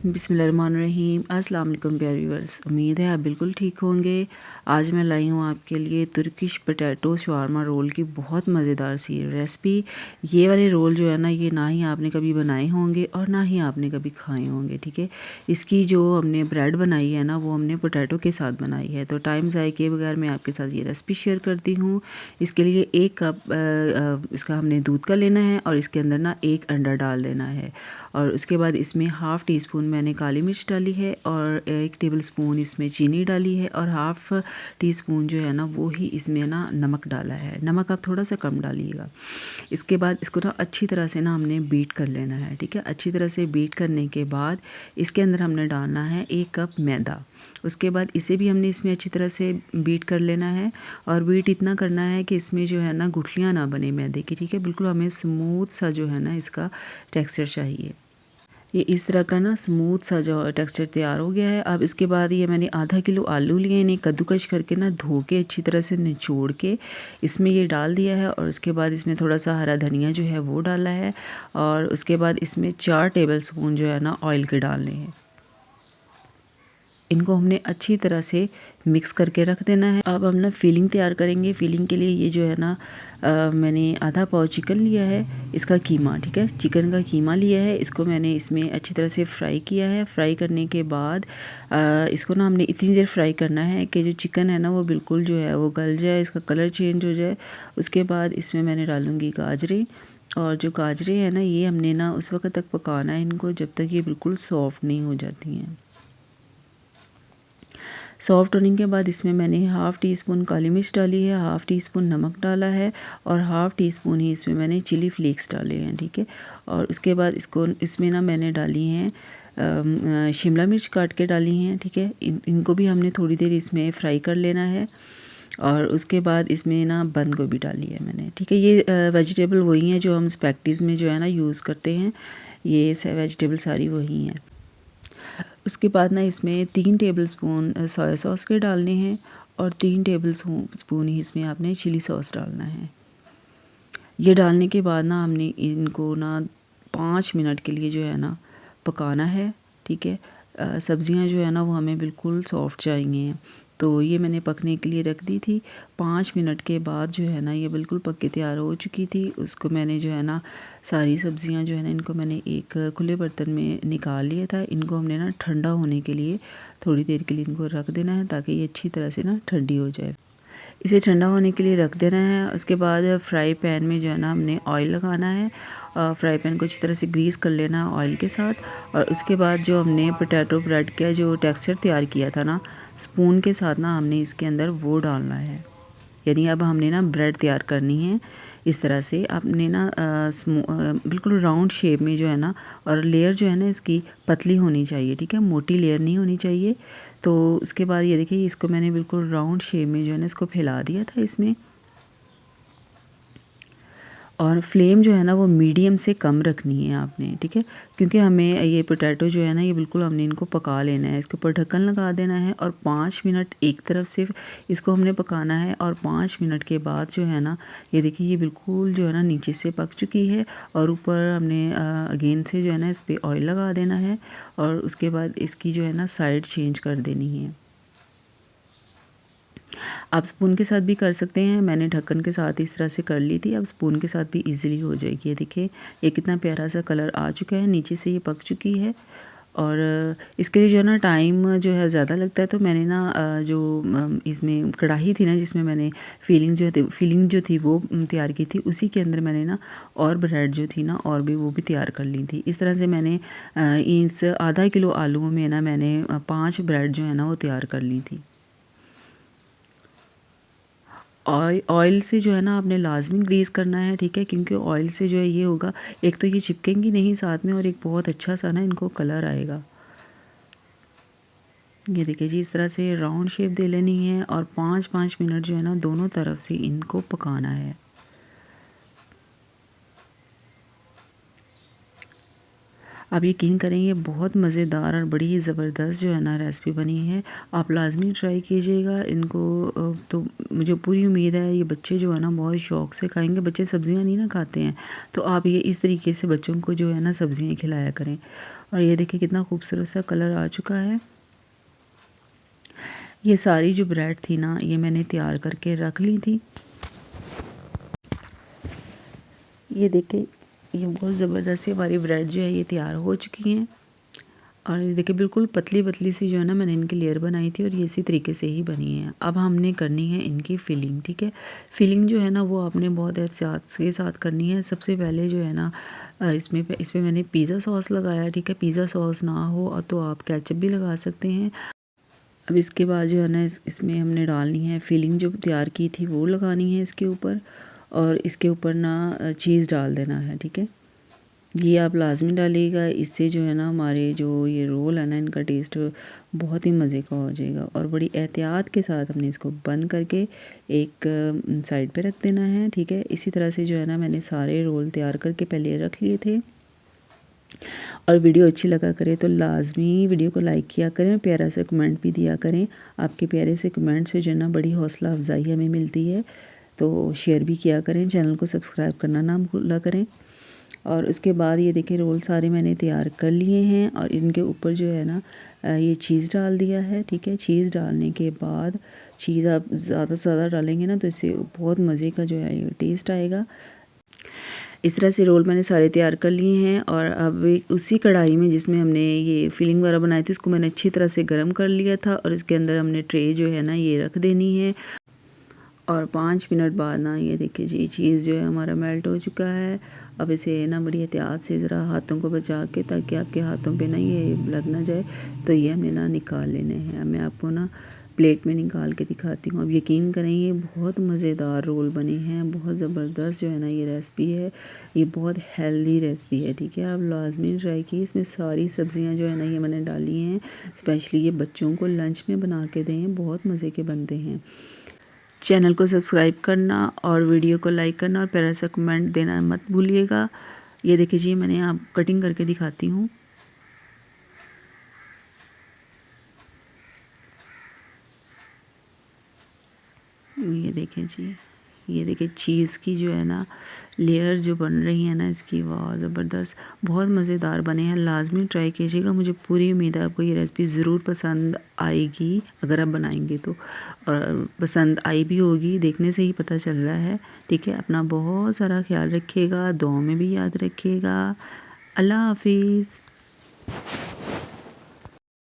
बिस्मिल्लाहिर्रहमानिर्रहीम। अस्सलाम वालेकुम प्यारे व्यूअर्स, उम्मीद है आप बिल्कुल ठीक होंगे। आज मैं लाई हूँ आपके लिए तुर्किश पोटैटो शवारमा रोल की बहुत मज़ेदार सी रेसिपी। ये वाले रोल जो है ना, ये ना ही आपने कभी बनाए होंगे और ना ही आपने कभी खाए होंगे। ठीक है, इसकी जो हमने ब्रेड बनाई है ना, वो हमने पोटैटो के साथ बनाई है। तो टाइम ज़ाय किए बगैर मैं आपके साथ ये रेसिपी शेयर करती हूँ। इसके लिए 1 कप इसका हमने दूध का लेना है और इसके अंदर ना 1 अंडा डाल देना है। और उसके बाद इसमें हाफ़ टी स्पून मैंने काली मिर्च डाली है और 1 टेबल स्पून इसमें चीनी डाली है और हाफ़ टी स्पून जो है ना, वो ही इसमें ना नमक डाला है। नमक आप थोड़ा सा कम डालिएगा। इसके बाद इसको ना अच्छी तरह से ना हमने बीट कर लेना है। ठीक है, अच्छी तरह से बीट करने के बाद इसके अंदर हमने डालना है 1 कप मैदा। उसके बाद इसे भी हमने इसमें अच्छी तरह से बीट कर लेना है और बीट इतना करना है कि इसमें जो है ना गुठलियाँ ना बने मैदे की। ठीक है, बिल्कुल हमें स्मूथ सा जो है ना इसका टेक्सचर चाहिए। ये इस तरह का ना स्मूथ सा जो टेक्सचर तैयार हो गया है। अब इसके बाद ये मैंने आधा किलो आलू लिए, इन्हें कद्दूकश करके ना धो के अच्छी तरह से निचोड़ के इसमें ये डाल दिया है और उसके बाद इसमें थोड़ा सा हरा धनिया जो है वो डाला है और उसके बाद इसमें 4 टेबल स्पून जो है ना ऑयल के डालने हैं। इनको हमने अच्छी तरह से मिक्स करके रख देना है। अब हम ना फिलिंग तैयार करेंगे। फिलिंग के लिए ये जो है ना मैंने आधा पाव चिकन लिया है, इसका कीमा। ठीक है, चिकन का कीमा लिया है, इसको मैंने इसमें अच्छी तरह से फ्राई किया है। फ्राई करने के बाद इसको ना हमने इतनी देर फ्राई करना है कि जो चिकन है ना वो बिल्कुल जो है वो गल जाए, इसका कलर चेंज हो जाए। उसके बाद इसमें मैंने डालूँगी गाजरें और जो गाजरें हैं ना, ये हमने ना उस वक्त तक पकाना है इनको जब तक ये बिल्कुल सॉफ्ट नहीं हो जाती हैं। सॉफ्ट होने के बाद इसमें मैंने हाफ़ टी स्पून काली मिर्च डाली है, हाफ़ टी स्पून नमक डाला है और हाफ़ टी स्पून ही इसमें मैंने चिली फ्लेक्स डाले हैं। ठीक है, और उसके बाद इसको इसमें ना मैंने डाली हैं शिमला मिर्च काट के डाली हैं। ठीक है, इनको भी हमने थोड़ी देर इसमें फ्राई कर लेना है और उसके बाद इसमें ना बंद गोभी डाली है मैंने। ठीक है, ये वेजिटेबल वही हैं जो हम स्पैगेटीज़ में जो है ना यूज़ करते हैं। ये वेजिटेबल सारी वही हैं। उसके बाद ना इसमें 3 टेबल स्पून सोया सॉस के डालने हैं और 3 टेबल स्पून ही इसमें आपने चिली सॉस डालना है। ये डालने के बाद ना हमने इनको ना 5 मिनट के लिए जो है ना पकाना है। ठीक है, सब्ज़ियाँ जो है ना वो हमें बिल्कुल सॉफ्ट चाहिए। तो ये मैंने पकने के लिए रख दी थी। 5 मिनट के बाद जो है ना ये बिल्कुल पक के तैयार हो चुकी थी। उसको मैंने जो है ना सारी सब्ज़ियाँ जो है ना इनको मैंने एक खुले बर्तन में निकाल लिया था। इनको हमने ना ठंडा होने के लिए थोड़ी देर के लिए इनको रख देना है ताकि ये अच्छी तरह से ना ठंडी हो जाए। इसे ठंडा होने के लिए रख देना है। उसके बाद फ्राई पैन में जो है ना हमने ऑयल लगाना है। फ्राई पैन को अच्छी तरह से ग्रीस कर लेना है ऑयल के साथ और उसके बाद जो हमने पोटैटो ब्रेड का जो टेक्सचर तैयार किया था ना, स्पून के साथ ना हमने इसके अंदर वो डालना है। यानी अब हमने ना ब्रेड तैयार करनी है इस तरह से। आपने ना बिल्कुल राउंड शेप में जो है ना, और लेयर जो है ना इसकी पतली होनी चाहिए। ठीक है, मोटी लेयर नहीं होनी चाहिए। तो उसके बाद ये देखिए इसको मैंने बिल्कुल राउंड शेप में जो है ना इसको फैला दिया था इसमें। और फ्लेम जो है ना वो मीडियम से कम रखनी है आपने। ठीक है, क्योंकि हमें ये पोटैटो जो है ना ये बिल्कुल हमने इनको पका लेना है। इसके ऊपर ढक्कन लगा देना है और 5 मिनट एक तरफ से इसको हमने पकाना है और 5 मिनट के बाद जो है ना ये देखिए ये बिल्कुल जो है ना नीचे से पक चुकी है और ऊपर हमने अगेन से जो है ना इस पर ऑयल लगा देना है और उसके बाद इसकी जो है ना साइड चेंज कर देनी है। आप स्पून के साथ भी कर सकते हैं, मैंने ढक्कन के साथ इस तरह से कर ली थी। अब स्पून के साथ भी इजीली हो जाएगी। ये देखिए ये कितना प्यारा सा कलर आ चुका है, नीचे से ये पक चुकी है। और इसके लिए जो है ना टाइम जो है ज़्यादा लगता है, तो मैंने ना जो इसमें कढ़ाई थी ना जिसमें मैंने फिलिंग जो थी वो तैयार की थी, उसी के अंदर मैंने ना और ब्रेड जो थी ना और भी वो भी तैयार कर ली थी। इस तरह से मैंने इस आधा किलो आलूओं में ना मैंने 5 ब्रेड जो है ना वो तैयार कर ली थी। ऑयल से जो है ना आपने लाजमी ग्रीस करना है। ठीक है, क्योंकि ऑयल से जो है ये होगा, एक तो ये चिपकेंगी नहीं साथ में और एक बहुत अच्छा सा ना इनको कलर आएगा। ये देखिए जी इस तरह से राउंड शेप दे लेनी है और 5-5 मिनट जो है ना दोनों तरफ से इनको पकाना है। आप यकीन करेंगे बहुत मज़ेदार और बड़ी ही ज़बरदस्त जो है ना रेसिपी बनी है। आप लाज़मी ट्राई कीजिएगा इनको। तो मुझे पूरी उम्मीद है ये बच्चे जो है ना बहुत शौक़ से खाएंगे। बच्चे सब्ज़ियाँ नहीं ना खाते हैं, तो आप ये इस तरीके से बच्चों को जो है ना सब्ज़ियाँ खिलाया करें। और ये देखिए कितना खूबसूरत सा कलर आ चुका है। ये सारी जो ब्रेड थी ना ये मैंने तैयार करके रख ली थी। ये देखिए ये बहुत ज़बरदस्त हमारी ब्रेड जो है ये तैयार हो चुकी हैं। और ये देखिए बिल्कुल पतली पतली सी जो है ना मैंने इनकी लेयर बनाई थी और ये इसी तरीके से ही बनी है। अब हमने करनी है इनकी फिलिंग, ठीक है। फिलिंग जो है ना वो आपने बहुत एहतियात के साथ करनी है। सबसे पहले जो है ना इसमें मैंने पिज़्ज़ा सॉस लगाया, ठीक है। पिज़्ज़ा सॉस ना हो तो आप केचप भी लगा सकते हैं। अब इसके बाद जो है ना इसमें हमने डालनी है फिलिंग, जो तैयार की थी वो लगानी है इसके ऊपर। और इसके ऊपर ना चीज़ डाल देना है, ठीक है। ये आप लाज़मी डालिएगा, इससे जो है ना हमारे जो ये रोल है ना इनका टेस्ट बहुत ही मज़े का हो जाएगा। और बड़ी एहतियात के साथ हमने इसको बंद करके एक साइड पे रख देना है, ठीक है। इसी तरह से जो है ना मैंने सारे रोल तैयार करके पहले रख लिए थे। और वीडियो अच्छी लगा करे तो लाज़मी वीडियो को लाइक किया करें, प्यारा सा कमेंट भी दिया करें। आपके प्यारे से कमेंट से जो है ना बड़ी हौसला अफजाई हमें मिलती है। तो शेयर भी किया करें, चैनल को सब्सक्राइब करना ना भूला करें। और उसके बाद ये देखिए रोल सारे मैंने तैयार कर लिए हैं और इनके ऊपर जो है ना ये चीज़ डाल दिया है, ठीक है। चीज़ डालने के बाद चीज़ आप ज़्यादा से ज़्यादा डालेंगे ना तो इससे बहुत मज़े का जो है ये टेस्ट आएगा। इस तरह से रोल मैंने सारे तैयार कर लिए हैं। और अब उसी कढ़ाई में जिसमें हमने ये फिलिंग वगैरह बनाई थी उसको मैंने अच्छी तरह से गर्म कर लिया था और इसके अंदर हमने ट्रे जो है ना ये रख देनी है। और 5 मिनट बाद ना ये देखिए जी चीज़ जो है हमारा मेल्ट हो चुका है। अब इसे ना बड़ी एहतियात से ज़रा हाथों को बचा के, ताकि आपके हाथों पे ना ये लग ना जाए, तो ये हमने ना निकाल लेने हैं। मैं आपको ना प्लेट में निकाल के दिखाती हूँ। अब यकीन करें ये बहुत मज़ेदार रोल बने हैं, बहुत ज़बरदस्त जो है ना ये रेसिपी है। ये बहुत हेल्दी रेसिपी है, ठीक है। आप लाजमी ट्राई कीजिए। इसमें सारी सब्ज़ियाँ जो है ना ये मैंने डाली हैं। स्पेशली ये बच्चों को लंच में बना के दें, बहुत मज़े के बनते हैं। चैनल को सब्सक्राइब करना और वीडियो को लाइक करना और प्यारा सा कमेंट देना मत भूलिएगा। ये देखिए जी मैंने आप कटिंग करके दिखाती हूँ। ये देखें जी, ये देखिए चीज़ की जो है ना लेयर जो बन रही है ना इसकी, वाह ज़बरदस्त, बहुत मज़ेदार बने हैं। लाजमी ट्राई कीजिएगा। मुझे पूरी उम्मीद है आपको ये रेसिपी ज़रूर पसंद आएगी अगर आप बनाएंगे तो। और पसंद आई भी होगी, देखने से ही पता चल रहा है, ठीक है। अपना बहुत सारा ख्याल रखिएगा, दुआ में भी याद रखिएगा। अल्लाह हाफिज़।